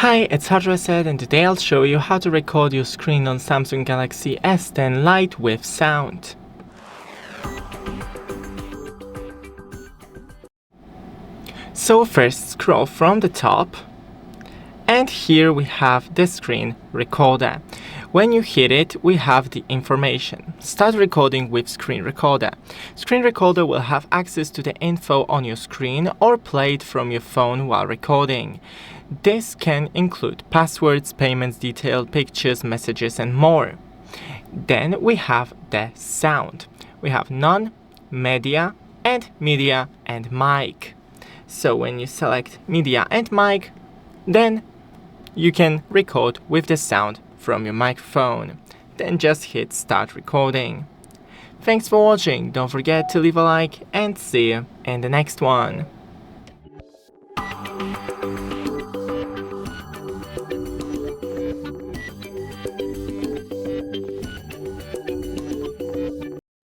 Hi, it's Said, and today I'll show you how to record your screen on Samsung Galaxy S10 Lite with sound. So first scroll from the top, and here we have the screen recorder. When you hit it, we have the information. Start recording with screen recorder. Screen recorder will have access to the info on your screen or play it from your phone while recording. This can include passwords, payments detail, pictures, messages, and more. Then we have the sound. We have none, media, and mic. So when you select media and mic, then you can record with the sound from your microphone. Then just hit start recording. Thanks for watching. Don't forget to leave a like and see you in the next one.